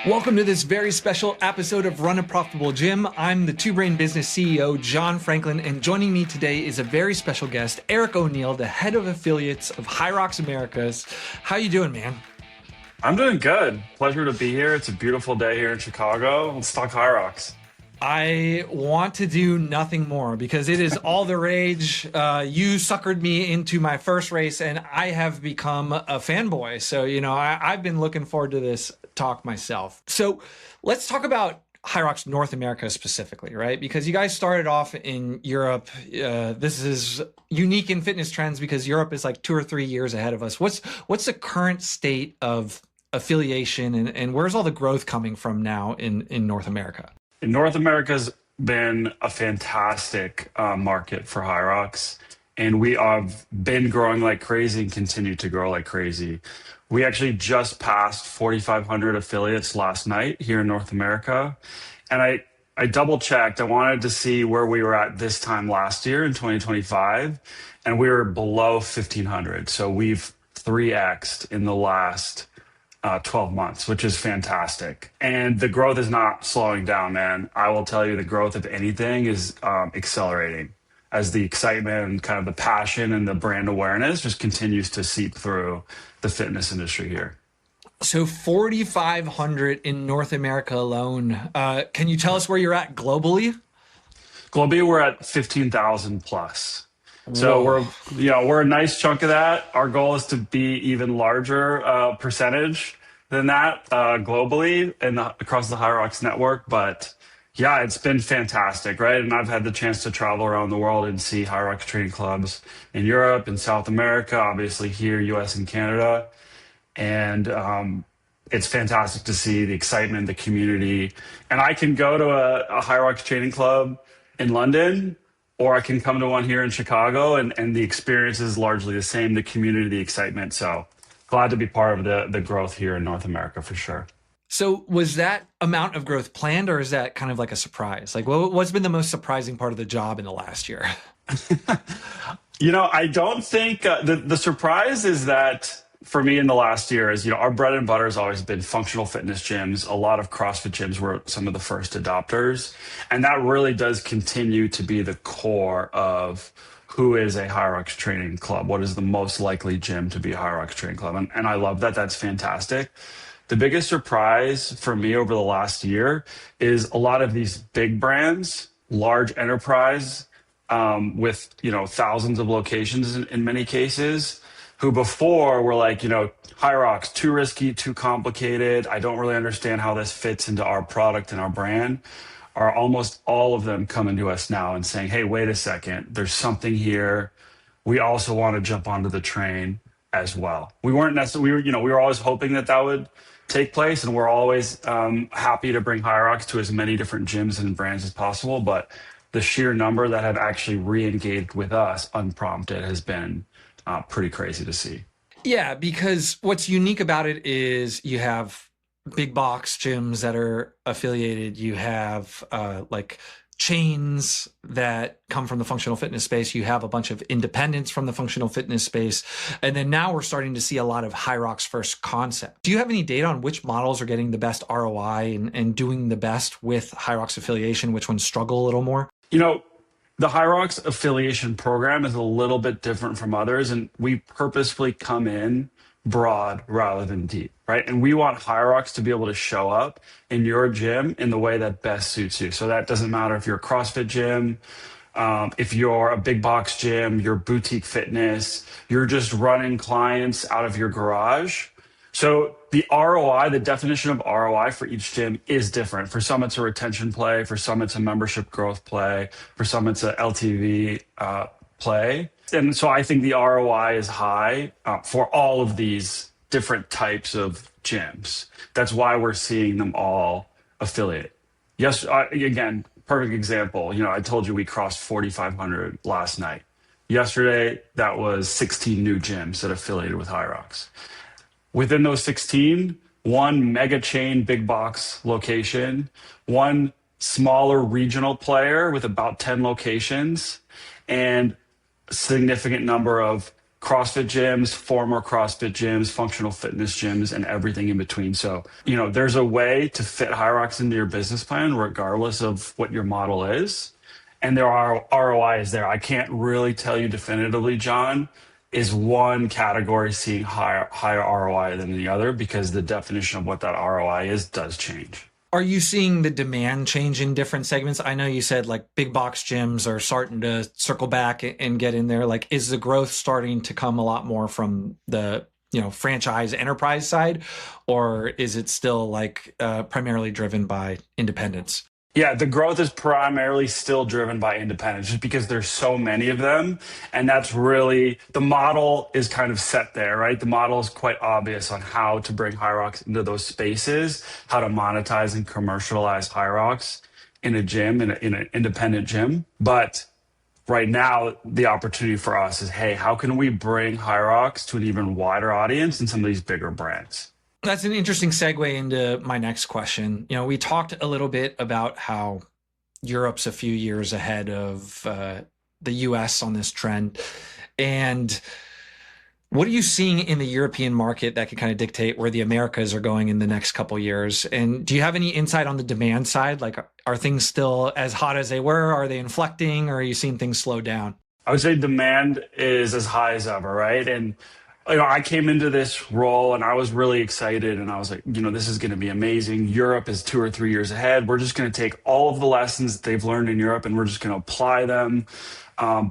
Welcome to this very special episode of Run a Profitable Gym. I'm the Two Brain Business CEO, John Franklin, and joining me today is a very special guest, Eric O'Neill, the head of affiliates of HYROX Americas. How you doing, man? I'm doing good. Pleasure to be here. It's a beautiful day here in Chicago. Let's talk HYROX. I want to do nothing more because it is all the rage. You suckered me into my first race and I have become a fanboy. So, I've been looking forward to this talk myself. So let's talk about HYROX North America specifically, right? Because you guys started off in Europe. This is unique in fitness trends because Europe is like 2 or 3 years ahead of us. What's the current state of affiliation and where's all the growth coming from now in North America? North America's been a fantastic market for HYROX, and we have been growing like crazy and continue to grow like crazy. We actually just passed 4,500 affiliates last night here in North America, and I double checked. I wanted to see where we were at this time last year in 2025, and we were below 1,500. So we've 3x'd in the last 12 months, which is fantastic. And the growth is not slowing down, man. I will tell you the growth, if anything, is accelerating as the excitement and kind of the passion and the brand awareness just continues to seep through the fitness industry here. So 4,500 in North America alone. Can you tell us where you're at globally? Globally, we're at 15,000 plus. So we're a nice chunk of that. Our goal is to be even larger percentage than that globally and across the HYROX network. But yeah, it's been fantastic, right? And I've had the chance to travel around the world and see HYROX training clubs in Europe and South America, obviously here, US and Canada. And it's fantastic to see the excitement, the community. And I can go to a HYROX training club in London, or I can come to one here in Chicago, and the experience is largely the same, the community, the excitement. So glad to be part of the growth here in North America for sure. So was that amount of growth planned, or is that kind of like a surprise? Like what's been the most surprising part of the job in the last year? I don't think the surprise is that for me in the last year is, our bread and butter has always been functional fitness gyms. A lot of CrossFit gyms were some of the first adopters. And that really does continue to be the core of who is a HYROX training club. What is the most likely gym to be a HYROX training club? And I love that. That's fantastic. The biggest surprise for me over the last year is a lot of these big brands, large enterprise, with, thousands of locations in many cases, who before were like, HYROX, too risky, too complicated. I don't really understand how this fits into our product and our brand. Are almost all of them coming to us now and saying, hey, wait a second, there's something here. We also want to jump onto the train as well. We weren't necessarily, we were always hoping that would take place, and we're always happy to bring HYROX to as many different gyms and brands as possible. But the sheer number that have actually re-engaged with us unprompted has been pretty crazy to see. Yeah, because what's unique about it is you have big box gyms that are affiliated. You have like chains that come from the functional fitness space. You have a bunch of independents from the functional fitness space. And then now we're starting to see a lot of HYROX first concept. Do you have any data on which models are getting the best ROI and doing the best with HYROX affiliation? Which ones struggle a little more? The HYROX affiliation program is a little bit different from others, and we purposefully come in broad rather than deep, right? And we want HYROX to be able to show up in your gym in the way that best suits you. So that doesn't matter if you're a CrossFit gym, if you're a big box gym, you're boutique fitness, you're just running clients out of your garage. So the ROI, the definition of ROI for each gym is different. For some, it's a retention play. For some, it's a membership growth play. For some, it's a LTV play. And so I think the ROI is high for all of these different types of gyms. That's why we're seeing them all affiliate. Yes, again, perfect example. I told you we crossed 4,500 last night. Yesterday, that was 16 new gyms that affiliated with HYROX. Within those 16, one mega chain big box location, one smaller regional player with about 10 locations, and a significant number of CrossFit gyms, former CrossFit gyms, functional fitness gyms, and everything in between. So, there's a way to fit HYROX into your business plan, regardless of what your model is. And there are ROIs there. I can't really tell you definitively, John, is one category seeing higher ROI than the other, because the definition of what that ROI is does change. Are you seeing the demand change in different segments? I know you said like big box gyms are starting to circle back and get in there. Like, is the growth starting to come a lot more from the, franchise enterprise side, or is it still like primarily driven by independents? Yeah, the growth is primarily still driven by independents, just because there's so many of them. And that's really, the model is kind of set there, right? The model is quite obvious on how to bring HYROX into those spaces, how to monetize and commercialize HYROX in a gym, in an independent gym. But right now, the opportunity for us is, hey, how can we bring HYROX to an even wider audience and some of these bigger brands? That's an interesting segue into my next question. We talked a little bit about how Europe's a few years ahead of the US on this trend. And what are you seeing in the European market that can kind of dictate where the Americas are going in the next couple of years? And do you have any insight on the demand side? Like, are things still as hot as they were? Are they inflecting, or are you seeing things slow down? I would say demand is as high as ever, right? And I came into this role and I was really excited, and I was like, this is going to be amazing. Europe is 2 or 3 years ahead. We're just going to take all of the lessons that they've learned in Europe and we're just going to apply them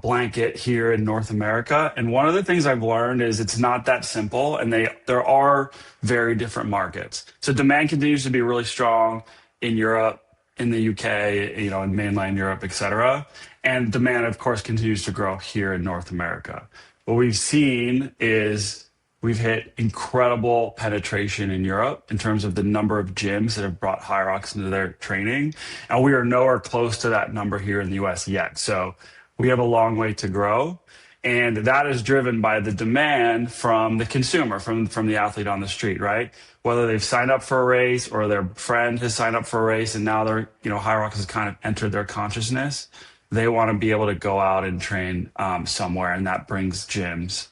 blanket here in North America. And one of the things I've learned is it's not that simple, and there are very different markets. So demand continues to be really strong in Europe, in the UK, in mainland Europe, et cetera. And demand, of course, continues to grow here in North America. What we've seen is we've hit incredible penetration in Europe in terms of the number of gyms that have brought HYROX into their training. And we are nowhere close to that number here in the US yet. So we have a long way to grow. And that is driven by the demand from the consumer, from the athlete on the street, right? Whether they've signed up for a race or their friend has signed up for a race and now HYROX has kind of entered their consciousness. They want to be able to go out and train somewhere, and that brings gyms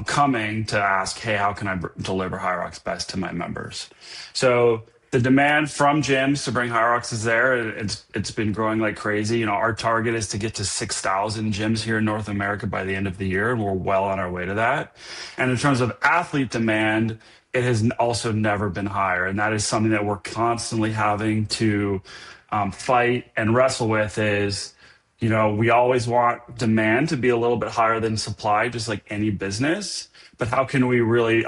coming to ask, hey, how can I deliver HYROX best to my members? So the demand from gyms to bring HYROX is there. It's been growing like crazy. Our target is to get to 6,000 gyms here in North America by the end of the year, and we're well on our way to that. And in terms of athlete demand, it has also never been higher, and that is something that we're constantly having to fight and wrestle with. Is we always want demand to be a little bit higher than supply, just like any business. But how can we really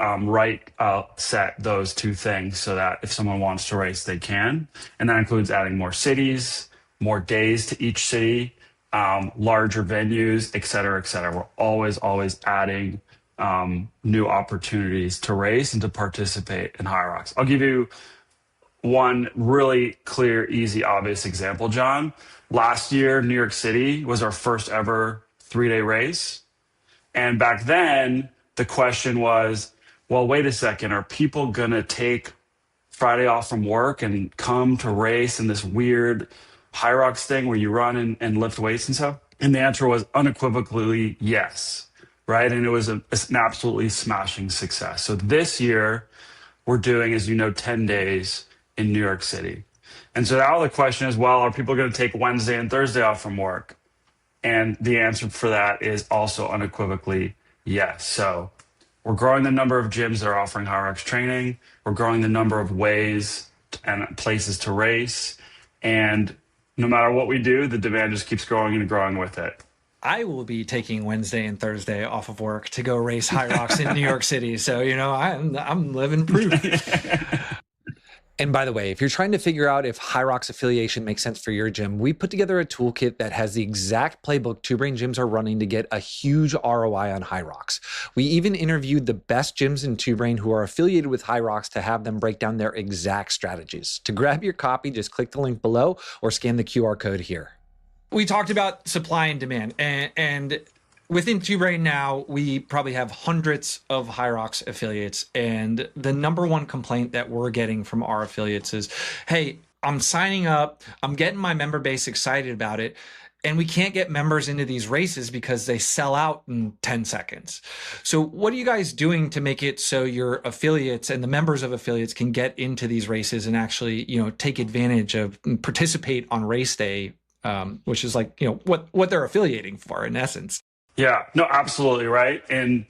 set those two things so that if someone wants to race, they can? And that includes adding more cities, more days to each city, larger venues, et cetera, et cetera. We're always adding new opportunities to race and to participate in HYROX. I'll give you one really clear, easy, obvious example, John. Last year, New York City was our first ever 3-day race. And back then, the question was, well, wait a second, are people going to take Friday off from work and come to race in this weird HYROX thing where you run and lift weights and stuff? And the answer was unequivocally yes, right? And it was an absolutely smashing success. So this year, we're doing, as 10 days in New York City. And so now the question is, well, are people going to take Wednesday and Thursday off from work? And the answer for that is also unequivocally yes. So we're growing the number of gyms that are offering HYROX training. We're growing the number of ways and places to race. And no matter what we do, the demand just keeps growing and growing with it. I will be taking Wednesday and Thursday off of work to go race HYROX in New York City. So, I'm living proof. And by the way, if you're trying to figure out if HYROX affiliation makes sense for your gym, we put together a toolkit that has the exact playbook Two Brain gyms are running to get a huge ROI on HYROX. We even interviewed the best gyms in Two Brain who are affiliated with HYROX to have them break down their exact strategies. To grab your copy, just click the link below or scan the QR code here. We talked about supply and demand, and within Two Brain now, we probably have hundreds of HYROX affiliates. And the number one complaint that we're getting from our affiliates is, hey, I'm signing up, I'm getting my member base excited about it, and we can't get members into these races because they sell out in 10 seconds. So what are you guys doing to make it so your affiliates and the members of affiliates can get into these races and actually, take advantage of and participate on race day, which is like, what they're affiliating for in essence? Yeah, no, absolutely right. And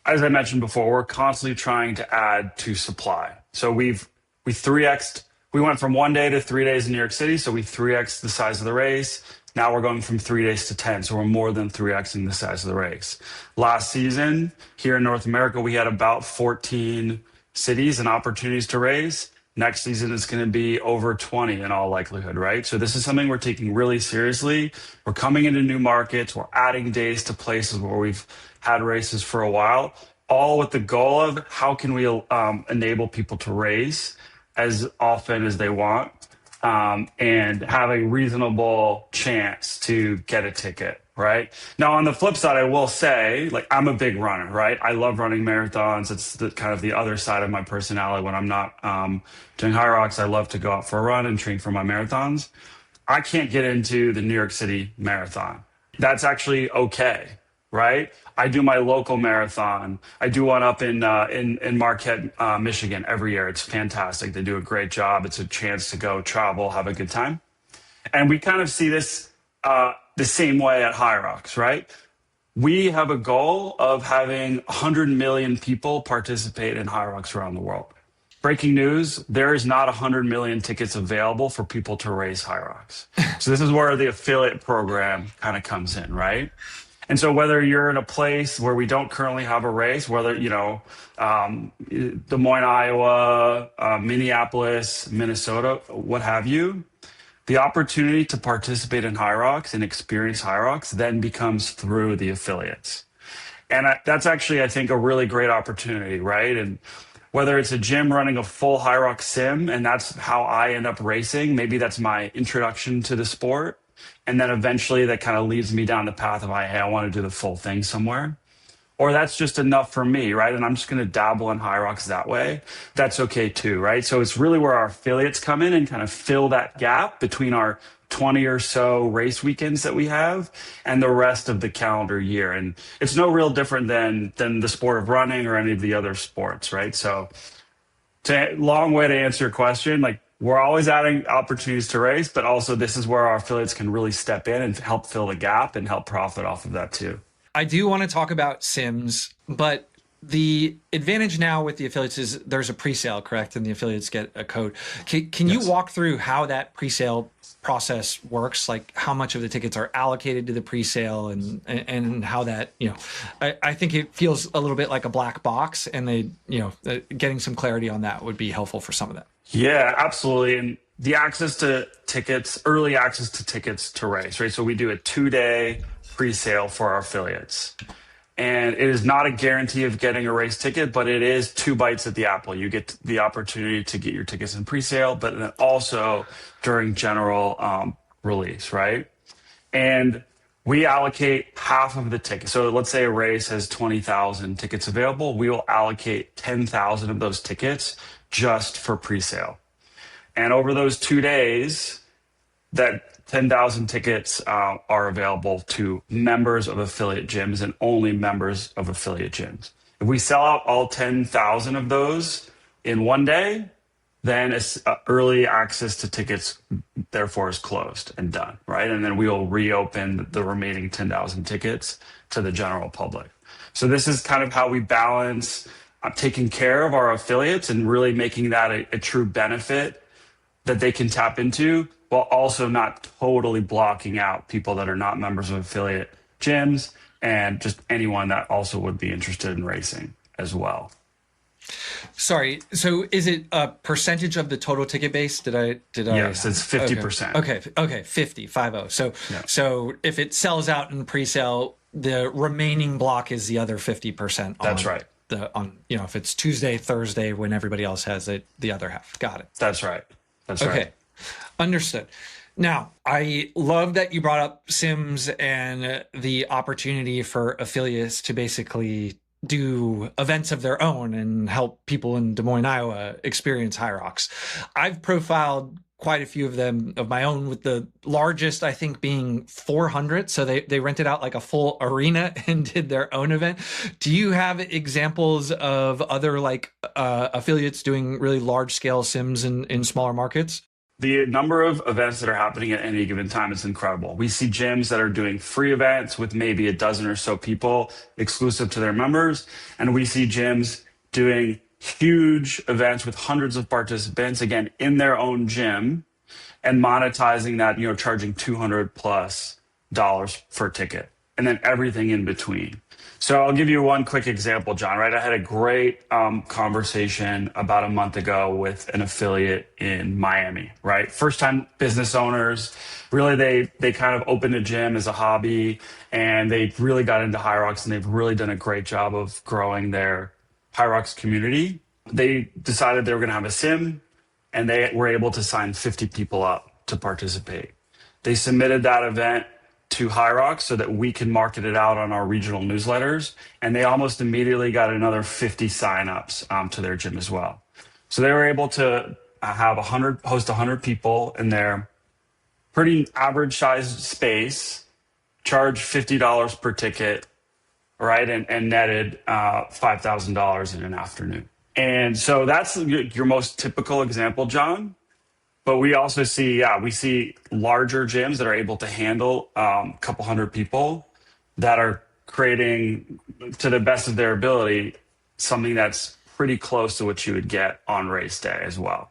as I mentioned before, we're constantly trying to add to supply. So we 3x'd, we went from 1 day to 3 days in New York City. So we 3x'd the size of the race. Now we're going from 3 days to 10. So we're more than 3x'ing the size of the race. Last season here in North America, we had about 14 cities and opportunities to race. Next season is going to be over 20 in all likelihood, right? So this is something we're taking really seriously. We're coming into new markets. We're adding days to places where we've had races for a while, all with the goal of how can we enable people to race as often as they want, and have a reasonable chance to get a ticket, right? Now, on the flip side, I will say, like, I'm a big runner, right? I love running marathons. It's kind of the other side of my personality. When I'm not doing HYROX, I love to go out for a run and train for my marathons. I can't get into the New York City Marathon. That's actually okay, right? I do my local marathon. I do one up in Marquette, Michigan every year. It's fantastic. They do a great job. It's a chance to go travel, have a good time. And we kind of see this the same way at HYROX, right? We have a goal of having 100 million people participate in HYROX around the world. Breaking news, there is not 100 million tickets available for people to race HYROX. So this is where the affiliate program kind of comes in, right? And so whether you're in a place where we don't currently have a race, whether, Des Moines, Iowa, Minneapolis, Minnesota, what have you, the opportunity to participate in HYROX and experience HYROX then becomes through the affiliates. And that's actually, I think, a really great opportunity, right? And whether it's a gym running a full HYROX sim, and that's how I end up racing, maybe that's my introduction to the sport. And then eventually that kind of leads me down the path of, hey, I want to do the full thing somewhere. Or that's just enough for me, right? And I'm just going to dabble in HYROX that way. That's okay too, right? So it's really where our affiliates come in and kind of fill that gap between our 20 or so race weekends that we have and the rest of the calendar year. And it's no real different than the sport of running or any of the other sports, right? So long way to answer your question, like, we're always adding opportunities to race, but also this is where our affiliates can really step in and help fill the gap and help profit off of that too. I do want to talk about Sims, but the advantage now with the affiliates is there's a pre-sale, correct? And the affiliates get a code. Can you walk through how that pre-sale process works? Like how much of the tickets are allocated to the pre-sale and how that, I think it feels a little bit like a black box, and getting some clarity on that would be helpful for some of that. Yeah, absolutely. And the access to tickets, early access to tickets to race, right? So we do a 2-day pre-sale for our affiliates. And it is not a guarantee of getting a race ticket, but it is 2 bites at the apple. You get the opportunity to get your tickets in pre-sale, but then also during general release, right? And we allocate half of the tickets. So let's say a race has 20,000 tickets available. We will allocate 10,000 of those tickets just for pre-sale. And over those 2 days, that 10,000 tickets are available to members of affiliate gyms and only members of affiliate gyms. If we sell out all 10,000 of those in 1 day, then early access to tickets, therefore, is closed and done, right? And then we will reopen the remaining 10,000 tickets to the general public. So this is kind of how we balance taking care of our affiliates and really making that a true benefit that they can tap into, while also not totally blocking out people that are not members of affiliate gyms and just anyone that also would be interested in racing as well. Sorry. So is it a percentage of the total ticket base? Yes, it's 50%. Okay. 50. So if it sells out in pre-sale, the remaining block is the other 50%. That's right. If it's Tuesday, Thursday, when everybody else has it, the other half. Got it. That's right. Okay. Understood. Now, I love that you brought up Sims and the opportunity for affiliates to basically do events of their own and help people in Des Moines, Iowa experience HYROX. I've profiled quite a few of them of my own, with the largest I think being 400. So they rented out like a full arena and did their own event. Do you have examples of other like affiliates doing really large scale sims in smaller markets? The number of events that are happening at any given time is incredible. We see gyms that are doing free events with maybe a dozen or so people exclusive to their members. And we see gyms doing huge events with hundreds of participants, again, in their own gym and monetizing that, charging $200+ per ticket and then everything in between. So I'll give you one quick example, John, right? I had a great conversation about a month ago with an affiliate in Miami, right? First time business owners, really they kind of opened a gym as a hobby and they really got into HYROX and they've really done a great job of growing their HYROX community. They decided they were going to have a sim and they were able to sign 50 people up to participate. They submitted that event to HYROX so that we can market it out on our regional newsletters. And they almost immediately got another 50 signups to their gym as well. So they were able to host 100 people in their pretty average sized space, charge $50 per ticket, right? And netted $5,000 in an afternoon. And so that's your most typical example, John. But we also see, we see larger gyms that are able to handle a couple hundred people that are creating, to the best of their ability, something that's pretty close to what you would get on race day as well.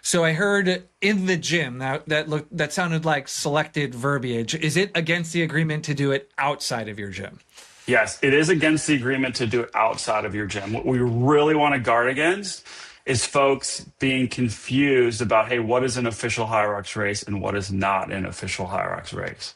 So I heard in the gym that sounded like selected verbiage. Is it against the agreement to do it outside of your gym? Yes, it is against the agreement to do it outside of your gym. What we really want to guard against is folks being confused about, hey, what is an official HYROX race and what is not an official HYROX race?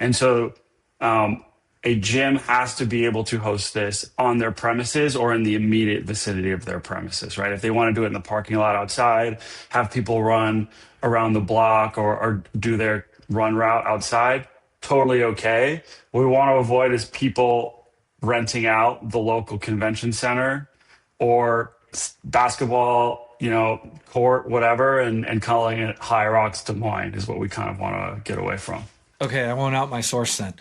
And so a gym has to be able to host this on their premises or in the immediate vicinity of their premises, right? If they want to do it in the parking lot outside, have people run around the block or do their run route outside, totally okay. What we want to avoid is people renting out the local convention center or basketball, court, whatever, and calling it HYROX Des Moines is what we kind of want to get away from. Okay, I won't out my source then.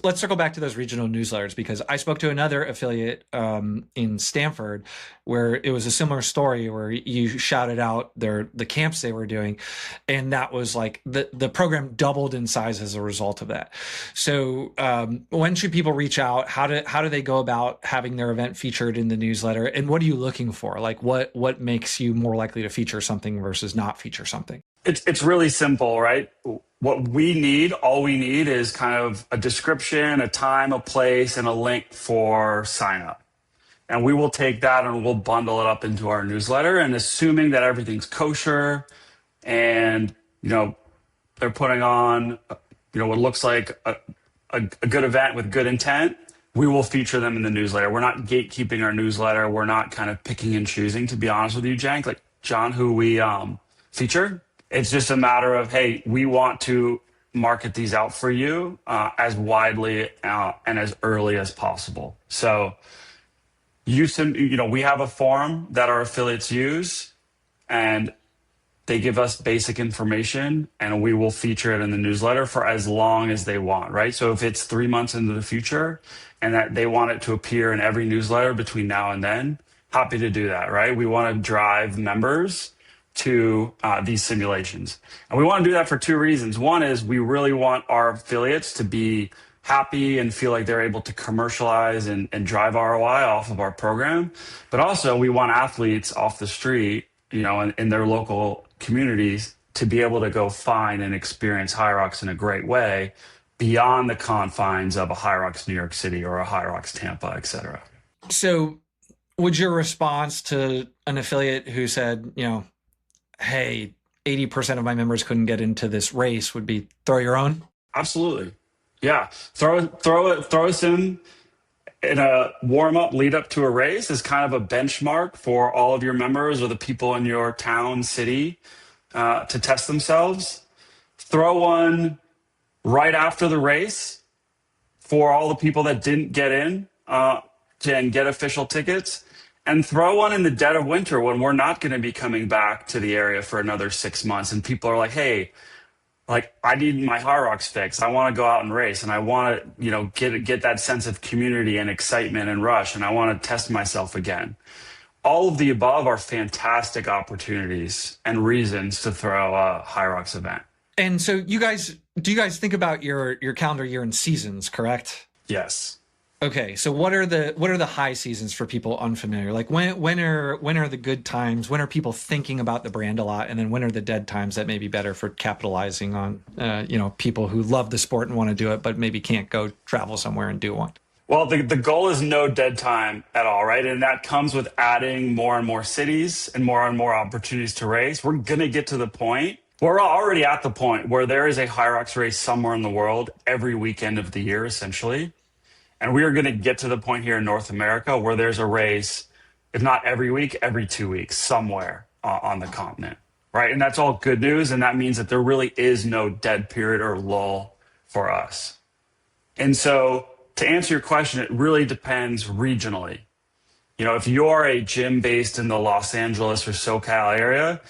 Let's circle back to those regional newsletters, because I spoke to another affiliate in Stanford where it was a similar story where you shouted out the camps they were doing, and that was like the program doubled in size as a result of that. So when should people reach out? How do they go about having their event featured in the newsletter? And what are you looking for? Like what makes you more likely to feature something versus not feature something? It's really simple, right? What we need, all we need is kind of a description, a time, a place, and a link for sign up. And we will take that and we'll bundle it up into our newsletter. And assuming that everything's kosher and, they're putting on, what looks like a good event with good intent, we will feature them in the newsletter. We're not gatekeeping our newsletter. We're not kind of picking and choosing, to be honest with you, Jank. Like John, who we feature. It's just a matter of, hey, we want to market these out for you as widely and as early as possible. So we have a form that our affiliates use, and they give us basic information, and we will feature it in the newsletter for as long as they want, right? So if it's 3 months into the future and that they want it to appear in every newsletter between now and then, happy to do that, right? We want to drive members to these simulations. And we want to do that for two reasons. One is we really want our affiliates to be happy and feel like they're able to commercialize and drive ROI off of our program. But also we want athletes off the street, in their local communities to be able to go find and experience HYROX in a great way beyond the confines of a HYROX New York City or a HYROX Tampa, et cetera. So would your response to an affiliate who said, hey, 80% of my members couldn't get into this race would be throw your own? Absolutely. Yeah. Throw us in a warm-up lead up to a race is kind of a benchmark for all of your members or the people in your town, city to test themselves. Throw one right after the race for all the people that didn't get in and get official tickets. and throw one in the dead of winter when we're not going to be coming back to the area for another 6 months. And people are like, hey, like I need my HYROX fix. I want to go out and race, and I want to, get that sense of community and excitement and rush, and I want to test myself again. All of the above are fantastic opportunities and reasons to throw a HYROX event. And so do you guys think about your calendar year in seasons, correct? Yes. Okay, so what are the high seasons for people unfamiliar? Like when are the good times? When are people thinking about the brand a lot? And then when are the dead times that may be better for capitalizing on people who love the sport and want to do it, but maybe can't go travel somewhere and do one? Well, the goal is no dead time at all, right? And that comes with adding more and more cities and more opportunities to race. We're going to get to the point. We're already at the point where there is a HYROX race somewhere in the world every weekend of the year, essentially. And we are going to get to the point here in North America where there's a race, if not every week, every 2 weeks, somewhere on the continent, right? And that's all good news. And that means that there really is no dead period or lull for us. And so to answer your question, it really depends regionally. If you're a gym based in the Los Angeles or SoCal area,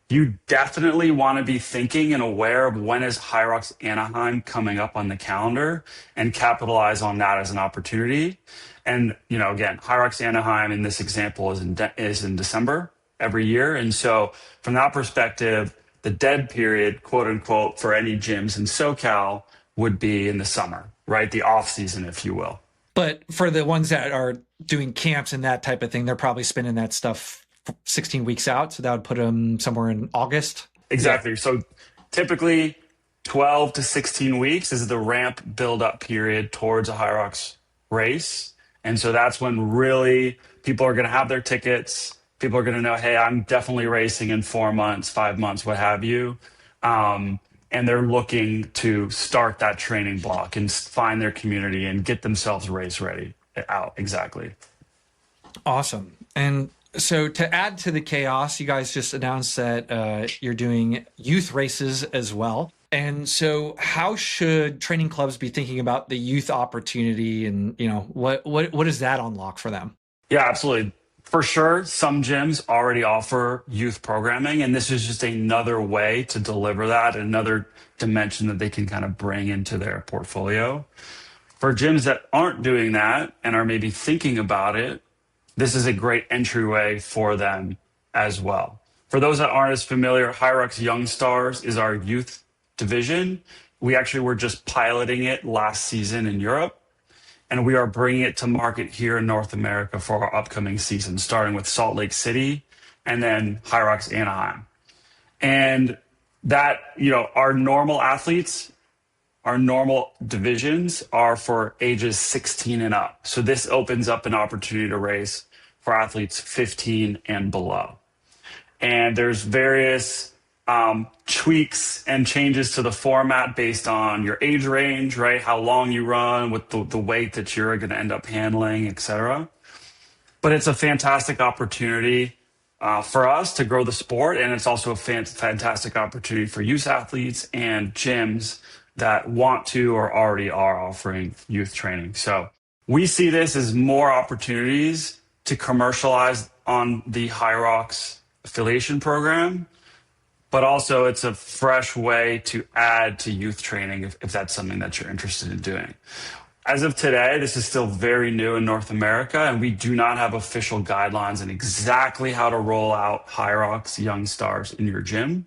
you definitely want to be thinking and aware of when is HYROX Anaheim coming up on the calendar and capitalize on that as an opportunity. And, again, HYROX Anaheim in this example is in December every year. And so from that perspective, the dead period, quote unquote, for any gyms in SoCal would be in the summer, right? The off season, if you will. But for the ones that are doing camps and that type of thing, they're probably spinning that stuff 16 weeks out. So that would put them somewhere in August. Exactly. Yeah. So typically 12 to 16 weeks is the ramp build-up period towards a HYROX race. And so that's when really people are going to have their tickets. People are going to know, hey, I'm definitely racing in 4 months, 5 months, what have you. And they're looking to start that training block and find their community and get themselves race ready out. Exactly. Awesome. And so to add to the chaos, you guys just announced that you're doing youth races as well. And so how should training clubs be thinking about the youth opportunity, and what does that unlock for them? Yeah, absolutely. For sure, some gyms already offer youth programming, and this is just another way to deliver that, another dimension that they can kind of bring into their portfolio. For gyms that aren't doing that and are maybe thinking about it, this is a great entryway for them as well. For those that aren't as familiar, HYROX Young Stars is our youth division. We actually were just piloting it last season in Europe, and we are bringing it to market here in North America for our upcoming season, starting with Salt Lake City and then HYROX Anaheim. And that, our normal athletes, our normal divisions are for ages 16 and up. So this opens up an opportunity to race for athletes 15 and below. And there's various tweaks and changes to the format based on your age range, right? How long you run, with the weight that you're going to end up handling, et cetera. But it's a fantastic opportunity for us to grow the sport. And it's also a fantastic opportunity for youth athletes and gyms that want to or already are offering youth training. So we see this as more opportunities to commercialize on the HYROX affiliation program, but also it's a fresh way to add to youth training if that's something that you're interested in doing. As of today, this is still very new in North America, and we do not have official guidelines on exactly how to roll out HYROX Young Stars in your gym.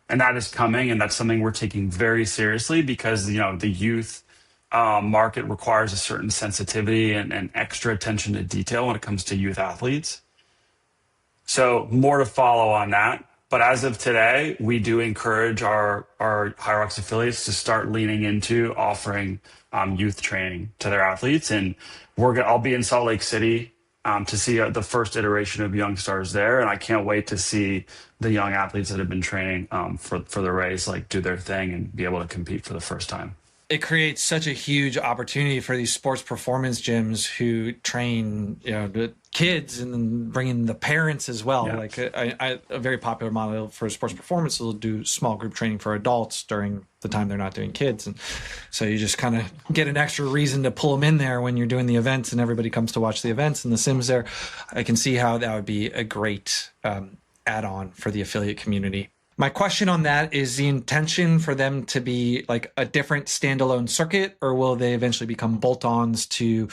And that is coming, and that's something we're taking very seriously because, the youth market requires a certain sensitivity and extra attention to detail when it comes to youth athletes. So more to follow on that. But as of today, we do encourage our HYROX affiliates to start leaning into offering youth training to their athletes. And I'll be in Salt Lake City to see the first iteration of Young Stars there. And I can't wait to see the young athletes that have been training for the race, do their thing and be able to compete for the first time. it creates such a huge opportunity for these sports performance gyms who train, the kids and then bring in the parents as well. Yeah. Like a very popular model for sports performance will do small group training for adults during the time they're not doing kids. And so you just kind of get an extra reason to pull them in there when you're doing the events and everybody comes to watch the events and the sims there. I can see how that would be a great add-on for the affiliate community. My question on that is the intention for them to be like a different standalone circuit, or will they eventually become bolt-ons to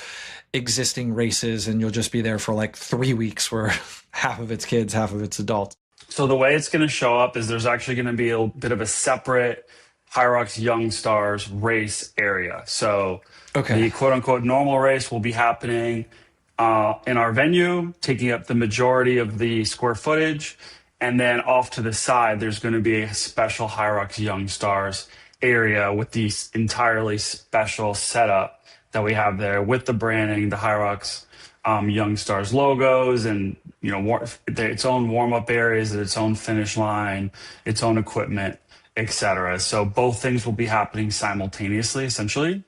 existing races and you'll just be there for like 3 weeks where half of it's kids, half of it's adults? So the way it's going to show up is there's actually going to be a bit of a separate HYROX Young Stars race area. So the quote unquote normal race will be happening in our venue, taking up the majority of the square footage. And then off to the side, there's going to be a special HYROX Young Stars area with the entirely special setup that we have there with the branding, the HYROX Young Stars logos, and its own warm-up areas, its own finish line, its own equipment, etc. So both things will be happening simultaneously, essentially.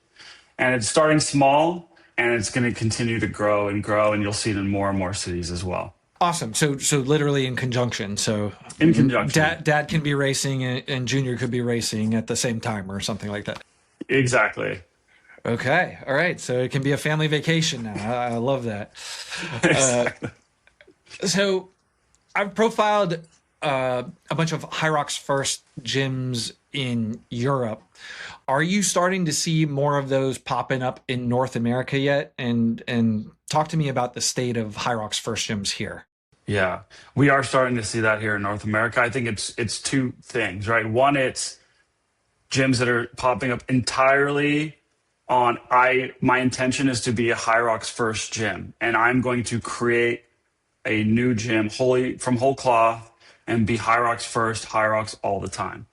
And it's starting small, and it's going to continue to grow, and you'll see it in more and more cities as well. Awesome. So literally in conjunction. So in conjunction, dad can be racing and junior could be racing at the same time or something like that. Exactly. Okay. All right. So it can be a family vacation now. I love that. Exactly. So I've profiled a bunch of HYROX first gyms in Europe. Are you starting to see more of those popping up in North America yet? And talk to me about the state of HYROX first gyms here. Yeah, we are starting to see that here in North America. I think it's two things, right? One, it's gyms that are popping up entirely on my intention is to be a HYROX first gym, and I'm going to create a new gym wholly from whole cloth and be HYROX first, HYROX all the time.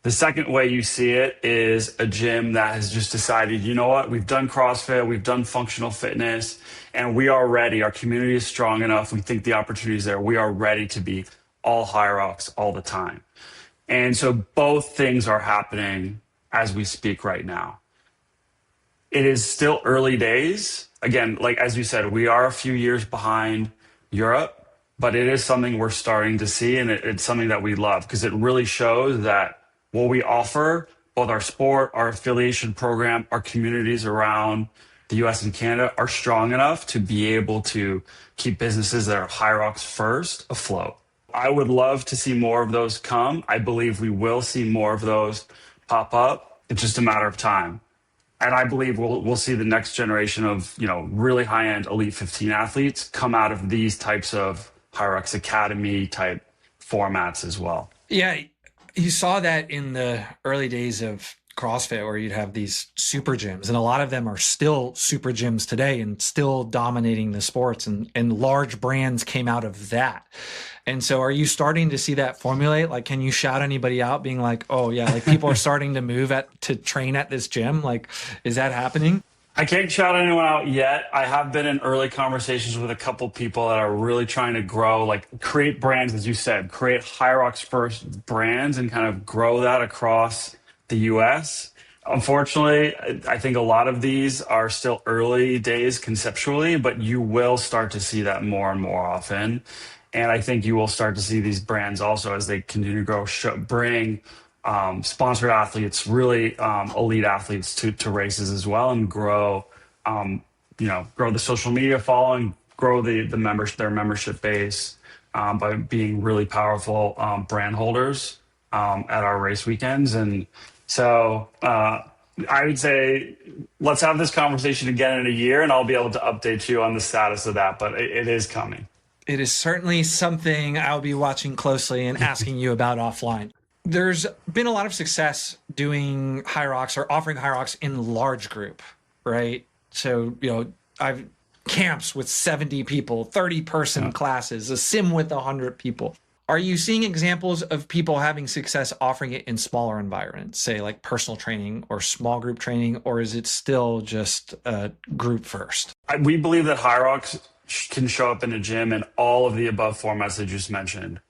The second way you see it is a gym that has just decided, you know what, we've done CrossFit, we've done functional fitness, and we are ready. Our community is strong enough. We think the opportunity is there. We are ready to be all HYROX all the time. And so both things are happening as we speak right now. It is still early days. Again, like as you said, we are a few years behind Europe, but it is something we're starting to see, and it's something that we love because it really shows that what we offer, both our sport, our affiliation program, our communities around the US and Canada are strong enough to be able to keep businesses that are HYROX first afloat. I would love to see more of those come. I believe we will see more of those pop up. It's just a matter of time. And I believe we'll see the next generation of, really high-end Elite 15 athletes come out of these types of HYROX Academy type formats as well. Yeah. You saw that in the early days of CrossFit where you'd have these super gyms, and a lot of them are still super gyms today and still dominating the sports, and large brands came out of that. And so are you starting to see that formulate? Like, can you shout anybody out being like, oh yeah, like people are starting to move to train at this gym? Like, is that happening? I can't shout anyone out yet. I have been in early conversations with a couple people that are really trying to grow, like create brands, as you said, create HYROX first brands and kind of grow that across the US. Unfortunately, I think a lot of these are still early days conceptually, but you will start to see that more and more often. And I think you will start to see these brands also as they continue to grow, bring sponsored athletes, really elite athletes to races as well, and grow the social media following, grow their membership base by being really powerful brand holders at our race weekends. And so I would say let's have this conversation again in a year, and I'll be able to update you on the status of that. But it is coming. It is certainly something I'll be watching closely and asking you about offline. There's been a lot of success doing HYROX or offering HYROX in large group, right? So, I've camps with 70 people, 30-person classes, a sim with 100 people. Are you seeing examples of people having success offering it in smaller environments, say like personal training or small group training, or is it still just group first? We believe that HYROX can show up in a gym in all of the above formats that you just mentioned.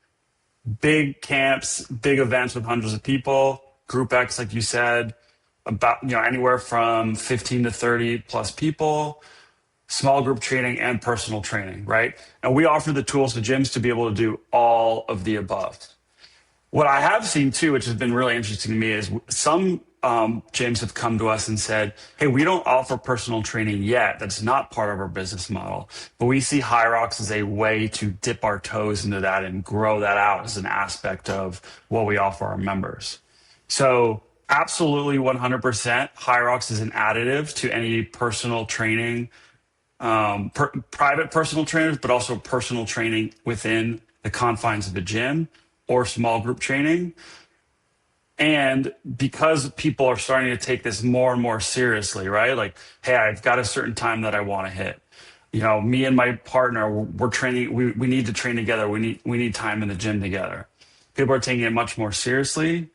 Big camps, big events with hundreds of people, Group X, like you said, about, anywhere from 15 to 30 plus people, small group training and personal training, right? And we offer the tools to gyms to be able to do all of the above. What I have seen too, which has been really interesting to me, is some gyms have come to us and said, hey, we don't offer personal training yet. That's not part of our business model. But we see HYROX as a way to dip our toes into that and grow that out as an aspect of what we offer our members. So absolutely 100%, HYROX is an additive to any personal training, private personal trainers, but also personal training within the confines of a gym or small group training. And because people are starting to take this more and more seriously, right? Like, hey, I've got a certain time that I want to hit. Me and my partner, we're training. We need to train together. We need time in the gym together. People are taking it much more seriously.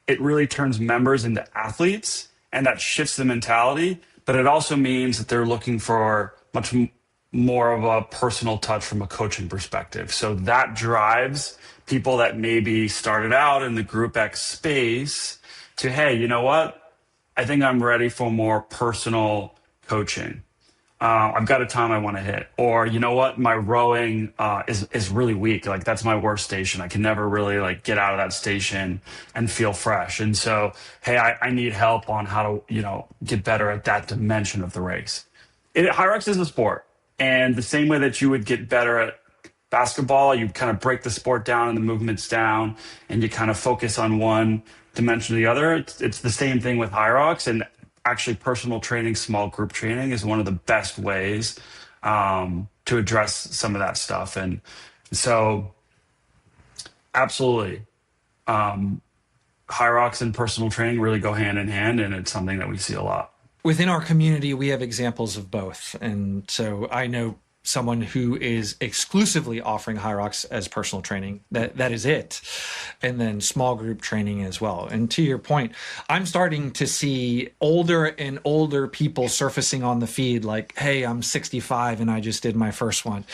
It really turns members into athletes, and that shifts the mentality. But it also means that they're looking for much more of a personal touch from a coaching perspective. So that drives people that maybe started out in the Group X space to, hey, you know what? I think I'm ready for more personal coaching. I've got a time I want to hit. Or, you know what? My rowing is really weak. Like, that's my worst station. I can never really get out of that station and feel fresh. And so, hey, I need help on how to, get better at that dimension of the race. HYROX is a sport. And the same way that you would get better at basketball, you kind of break the sport down and the movements down, and you kind of focus on one dimension or the other. It's the same thing with HYROX, and actually personal training, small group training is one of the best ways to address some of that stuff. And so absolutely, HYROX and personal training really go hand in hand, and it's something that we see a lot. Within our community, we have examples of both. And so I know someone who is exclusively offering HYROX as personal training. That is it. And then small group training as well. And to your point, I'm starting to see older and older people surfacing on the feed like, hey, I'm 65 and I just did my first one.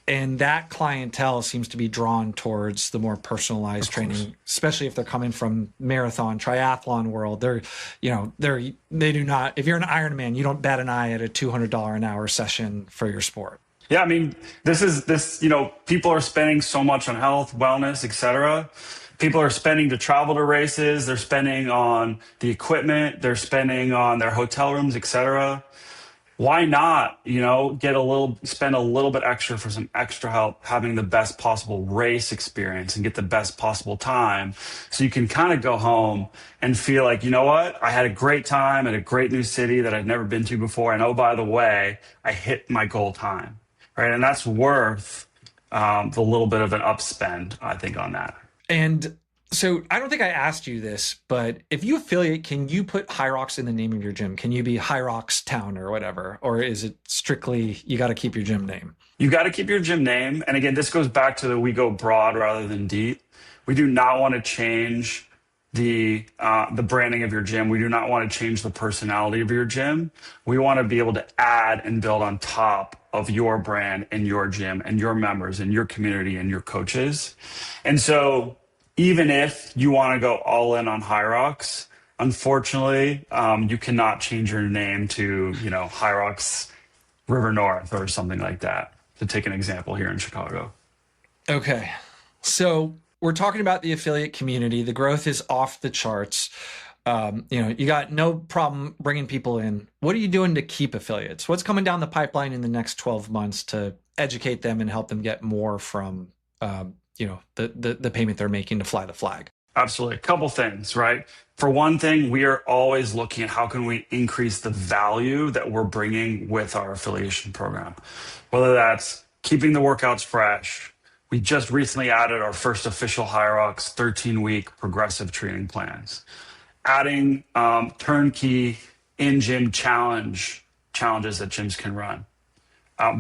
And that clientele seems to be drawn towards the more personalized training, especially if they're coming from marathon, triathlon world. They do not, if you're an Ironman, you don't bat an eye at a $200 an hour session for your sport. Yeah, I mean, people are spending so much on health, wellness, et cetera. People are spending to travel to races. They're spending on the equipment. They're spending on their hotel rooms, et cetera. Why not, spend a little bit extra for some extra help having the best possible race experience and get the best possible time, so you can kind of go home and feel like, you know what, I had a great time at a great new city that I'd never been to before. And oh, by the way, I hit my goal time, right? And that's worth the little bit of an upspend, I think, on that. And so I don't think I asked you this, but if you affiliate, can you put HYROX in the name of your gym? Can you be HYROX Town or whatever? Or is it strictly, you got to keep your gym name? You got to keep your gym name. And again, this goes back to we go broad rather than deep. We do not want to change the branding of your gym. We do not want to change the personality of your gym. We want to be able to add and build on top of your brand and your gym and your members and your community and your coaches. And so even if you want to go all in on HYROX, unfortunately, you cannot change your name to, HYROX River North or something like that, to take an example here in Chicago. Okay. So we're talking about the affiliate community. The growth is off the charts. You got no problem bringing people in. What are you doing to keep affiliates? What's coming down the pipeline in the next 12 months to educate them and help them get more from the payment they're making to fly the flag? Absolutely. A couple things, right? For one thing, we are always looking at how can we increase the value that we're bringing with our affiliation program, whether that's keeping the workouts fresh. We just recently added our first official HYROX 13-week progressive training plans, adding turnkey in-gym challenges that gyms can run.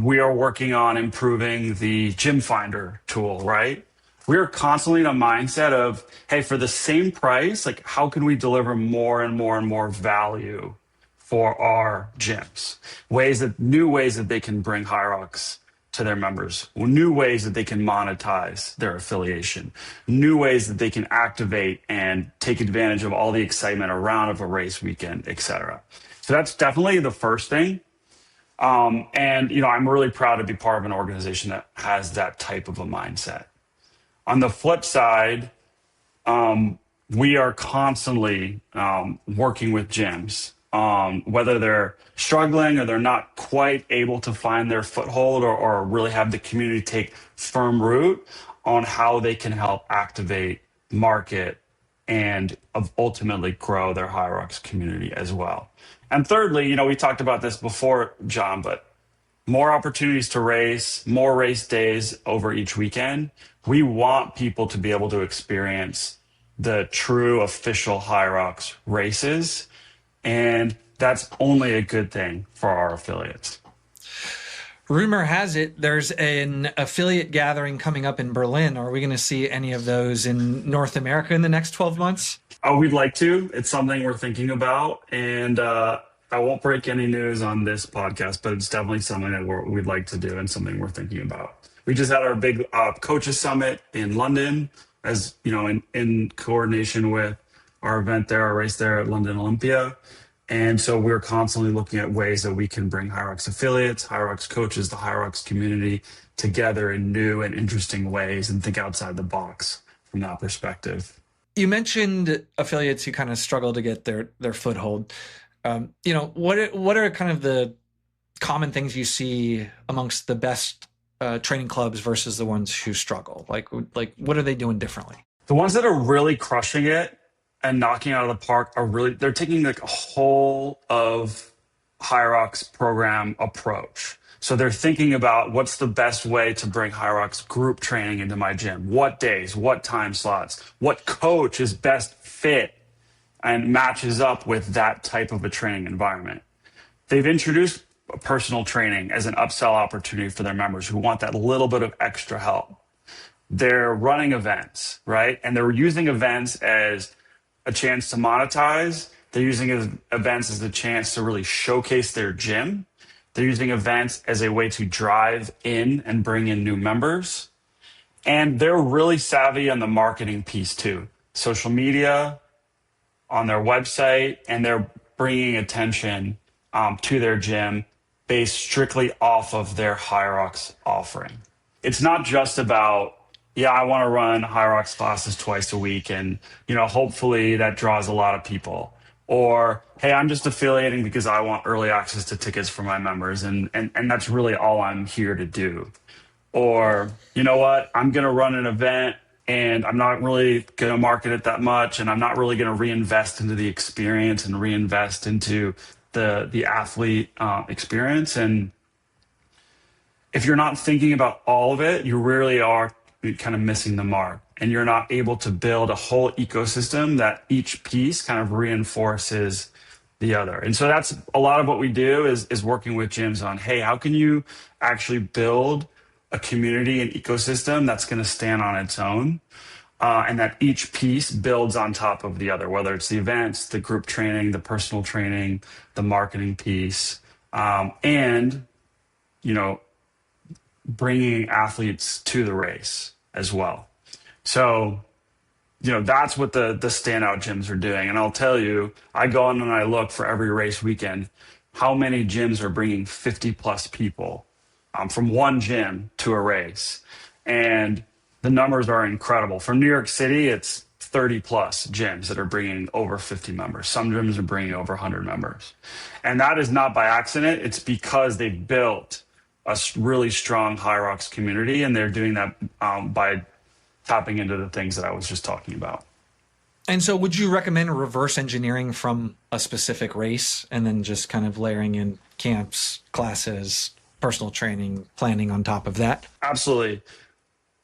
We are working on improving the Gym Finder tool, right? We are constantly in a mindset of, hey, for the same price, how can we deliver more and more and more value for our gyms? New ways that they can bring HYROX to their members, new ways that they can monetize their affiliation, new ways that they can activate and take advantage of all the excitement around of a race weekend, et cetera. So that's definitely the first thing. And, I'm really proud to be part of an organization that has that type of a mindset. On the flip side, we are constantly working with gyms, whether they're struggling or they're not quite able to find their foothold or really have the community take firm root on how they can help activate, market, and ultimately grow their HYROX community as well. And thirdly, we talked about this before, John, but more opportunities to race, more race days over each weekend. We want people to be able to experience the true official HYROX races, and that's only a good thing for our affiliates. Rumor has it there's an affiliate gathering coming up in Berlin. Are we going to see any of those in North America in the next 12 months? Oh, we'd like to. It's something we're thinking about, and I won't break any news on this podcast, but it's definitely something that we'd like to do and something we're thinking about. We just had our big coaches summit in London, as in coordination with our event there, our race there at London Olympia. And so we're constantly looking at ways that we can bring HYROX affiliates, HYROX coaches, the HYROX community together in new and interesting ways and think outside the box from that perspective. You mentioned affiliates who kind of struggle to get their foothold. What are kind of the common things you see amongst the best training clubs versus the ones who struggle? Like what are they doing differently? The ones that are really crushing it and knocking out of the park they're taking like a whole of HYROX program approach. So they're thinking about what's the best way to bring HYROX group training into my gym, what days, what time slots, what coach is best fit and matches up with that type of a training environment. They've introduced personal training as an upsell opportunity for their members who want that little bit of extra help. They're running events, right? And they're using events as a chance to monetize. They're using events as a chance to really showcase their gym. They're using events as a way to drive in and bring in new members. And they're really savvy on the marketing piece too. Social media, on their website, and they're bringing attention to their gym based strictly off of their HYROX offering. It's not just about, I want to run HYROX classes twice a week and, hopefully that draws a lot of people. Or, hey, I'm just affiliating because I want early access to tickets for my members and that's really all I'm here to do. Or, you know what, I'm going to run an event and I'm not really going to market it that much, and I'm not really going to reinvest into the experience and reinvest into the athlete experience. And if you're not thinking about all of it, you really are kind of missing the mark, and you're not able to build a whole ecosystem that each piece kind of reinforces the other. And so that's a lot of what we do is working with gyms on, hey, how can you actually build a community and ecosystem that's going to stand on its own, and that each piece builds on top of the other, whether it's the events, the group training, the personal training, the marketing piece, and, bringing athletes to the race as well. So, that's what the standout gyms are doing. And I'll tell you, I go on and I look for every race weekend, how many gyms are bringing 50 plus people from one gym to a race. And the numbers are incredible. For New York City, it's 30 plus gyms that are bringing over 50 members. Some gyms are bringing over 100 members. And that is not by accident. It's because they built a really strong HYROX community, and they're doing that by tapping into the things that I was just talking about. And so would you recommend reverse engineering from a specific race and then just kind of layering in camps, classes, personal training, planning on top of that? Absolutely.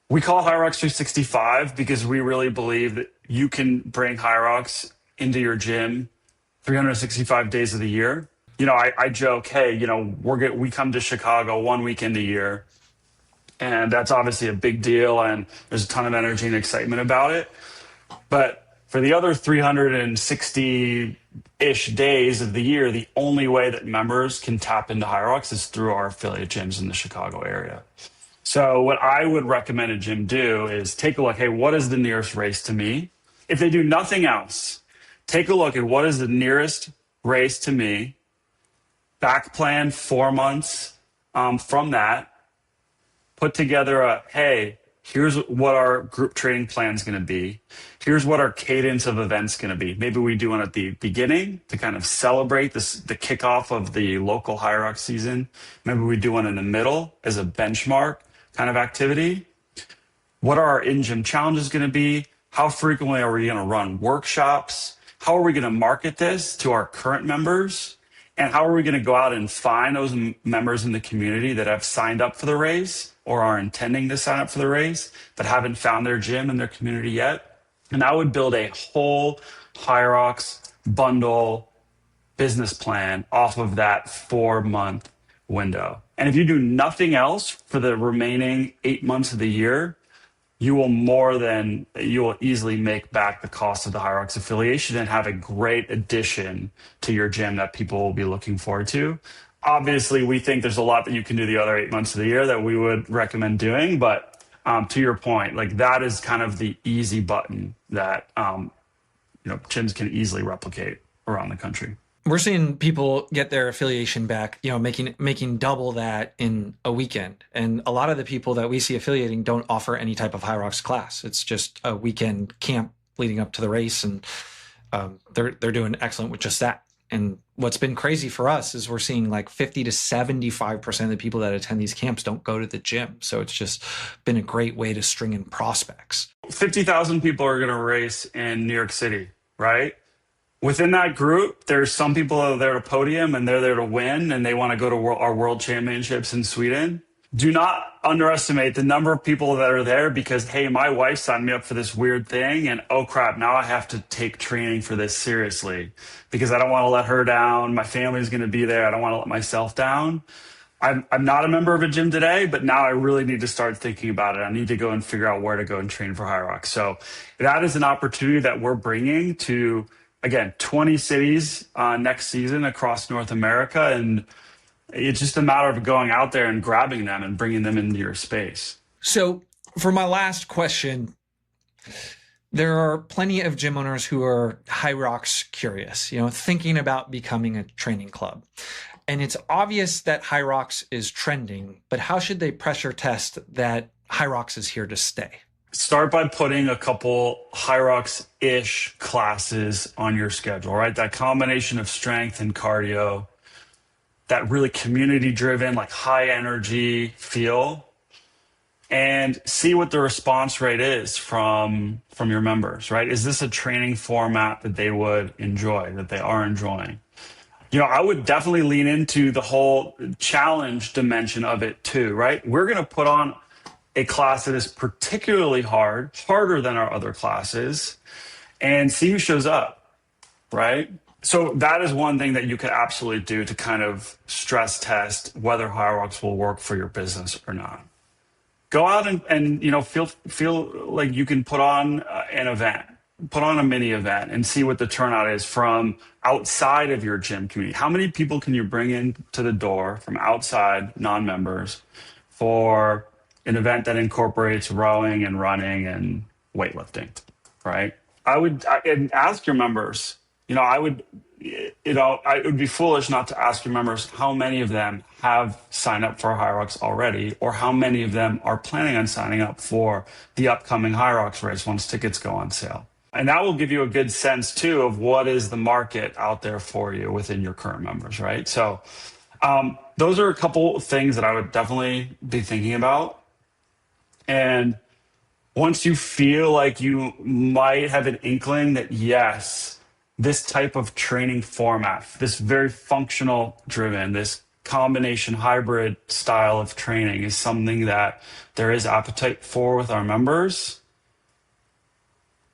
We call HYROX 365 because we really believe that you can bring HYROX into your gym 365 days of the year. I joke, hey, we come to Chicago one weekend a year, and that's obviously a big deal, and there's a ton of energy and excitement about it. But For the other 360-ish days of the year, the only way that members can tap into HYROX is through our affiliate gyms in the Chicago area. So what I would recommend a gym do is take a look, hey, what is the nearest race to me? If they do nothing else, take a look at what is the nearest race to me, back plan 4 months from that, put together a, hey, here's what our group training plan is going to be. Here's what our cadence of events going to be. Maybe we do one at the beginning to kind of celebrate the kickoff of the local HYROX season. Maybe we do one in the middle as a benchmark kind of activity. What are our in-gym challenges going to be? How frequently are we going to run workshops? How are we going to market this to our current members? And how are we going to go out and find those members in the community that have signed up for the race or are intending to sign up for the race but haven't found their gym in their community yet? And I would build a whole HYROX bundle business plan off of that 4-month window. And if you do nothing else for the remaining 8 months of the year, you will easily make back the cost of the HYROX affiliation and have a great addition to your gym that people will be looking forward to. Obviously, we think there's a lot that you can do the other 8 months of the year that we would recommend doing. But to your point, like that is kind of the easy button that gyms can easily replicate around the country. We're seeing people get their affiliation back, making double that in a weekend. And a lot of the people that we see affiliating don't offer any type of HYROX class. It's just a weekend camp leading up to the race. And they're doing excellent with just that. And what's been crazy for us is we're seeing like 50 to 75% of the people that attend these camps don't go to the gym. So it's just been a great way to string in prospects. 50,000 people are going to race in New York City, right? Within that group, there's some people that are there to podium and they're there to win and they want to go to our world championships in Sweden. Do not underestimate the number of people that are there because, hey, my wife signed me up for this weird thing and oh crap, now I have to take training for this seriously because I don't want to let her down. My family's going to be there. I don't want to let myself down. I'm not a member of a gym today, but now I really need to start thinking about it. I need to go and figure out where to go and train for HYROX. So that is an opportunity that we're bringing to, again, 20 cities next season across North America. And it's just a matter of going out there and grabbing them and bringing them into your space. So for my last question, there are plenty of gym owners who are HYROX curious, thinking about becoming a training club. And it's obvious that HYROX is trending, but how should they pressure test that HYROX is here to stay? Start by putting a couple HYROX-ish classes on your schedule, right? That combination of strength and cardio, that really community-driven, like high-energy feel, and see what the response rate is from your members, right? Is this a training format that they would enjoy, that they are enjoying? I would definitely lean into the whole challenge dimension of it too, right? We're going to put on a class that is particularly harder than our other classes, and see who shows up, right? So that is one thing that you could absolutely do to kind of stress test whether HYROX will work for your business or not. Go out and feel like you can put on an event, put on a mini event and see what the turnout is from outside of your gym community. How many people can you bring in to the door from outside, non-members, for an event that incorporates rowing and running and weightlifting, right? And ask your members. It would be foolish not to ask your members how many of them have signed up for HYROX already, or how many of them are planning on signing up for the upcoming HYROX race once tickets go on sale. And that will give you a good sense too of what is the market out there for you within your current members, right? So those are a couple things that I would definitely be thinking about. And once you feel like you might have an inkling that, yes, this type of training format, this very functional driven, this combination hybrid style of training is something that there is appetite for with our members,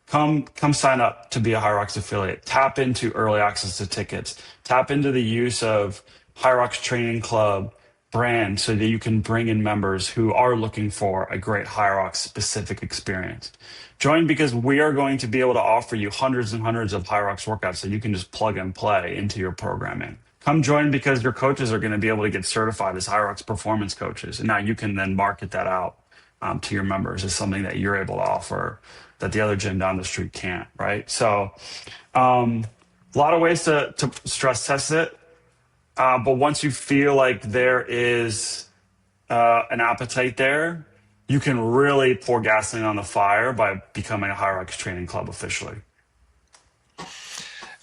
come sign up to be a HYROX affiliate. Tap into early access to tickets. Tap into the use of HYROX Training Club brand so that you can bring in members who are looking for a great HYROX specific experience. Join because we are going to be able to offer you hundreds and hundreds of HYROX workouts that you can just plug and play into your programming. Come join because your coaches are going to be able to get certified as HYROX performance coaches. And now you can then market that out to your members as something that you're able to offer that the other gym down the street can't, right? So a lot of ways to stress test it. But once you feel like there is an appetite there, you can really pour gasoline on the fire by becoming a HYROX training club officially.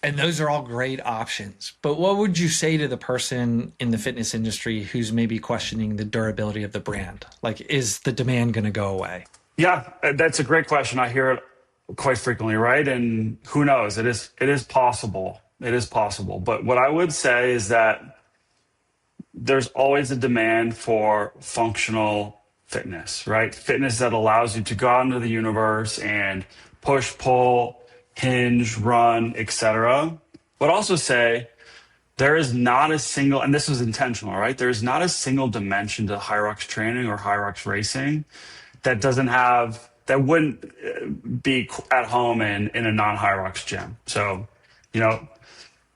And those are all great options. But what would you say to the person in the fitness industry who's maybe questioning the durability of the brand? Like, is the demand going to go away? Yeah, that's a great question. I hear it quite frequently, right? And who knows? It is possible. It is possible. But what I would say is that there's always a demand for functional fitness, right? Fitness that allows you to go out into the universe and push, pull, hinge, run, etc. But also say there is not a single, and this was intentional, right? There is not a single dimension to HYROX training or HYROX racing that wouldn't be at home in a non-HYROX gym. So,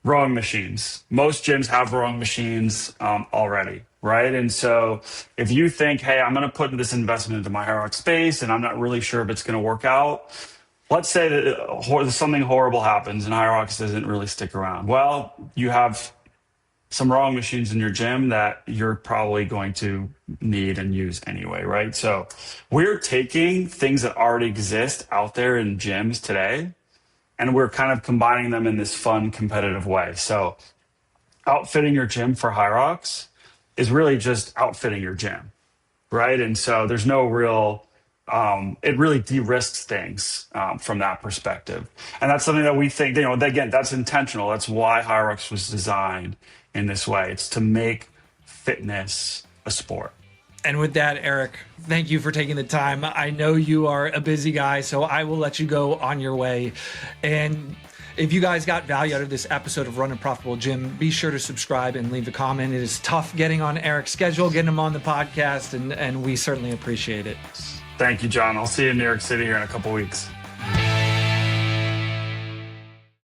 rowing machines. Most gyms have rowing machines already, right? And so if you think, hey, I'm going to put this investment into my HYROX space and I'm not really sure if it's going to work out, let's say that something horrible happens and HYROX doesn't really stick around. Well, you have some rowing machines in your gym that you're probably going to need and use anyway, right? So we're taking things that already exist out there in gyms today, and we're kind of combining them in this fun, competitive way. So outfitting your gym for HYROX is really just outfitting your gym, right? And so there's no real, it really de-risks things from that perspective. And that's something that we think, again, that's intentional. That's why HYROX was designed in this way. It's to make fitness a sport. And with that, Eric, thank you for taking the time. I know you are a busy guy, so I will let you go on your way. And if you guys got value out of this episode of Run a Profitable Gym, be sure to subscribe and leave a comment. It is tough getting on Eric's schedule, getting him on the podcast, and we certainly appreciate it. Thank you, John. I'll see you in New York City here in a couple weeks.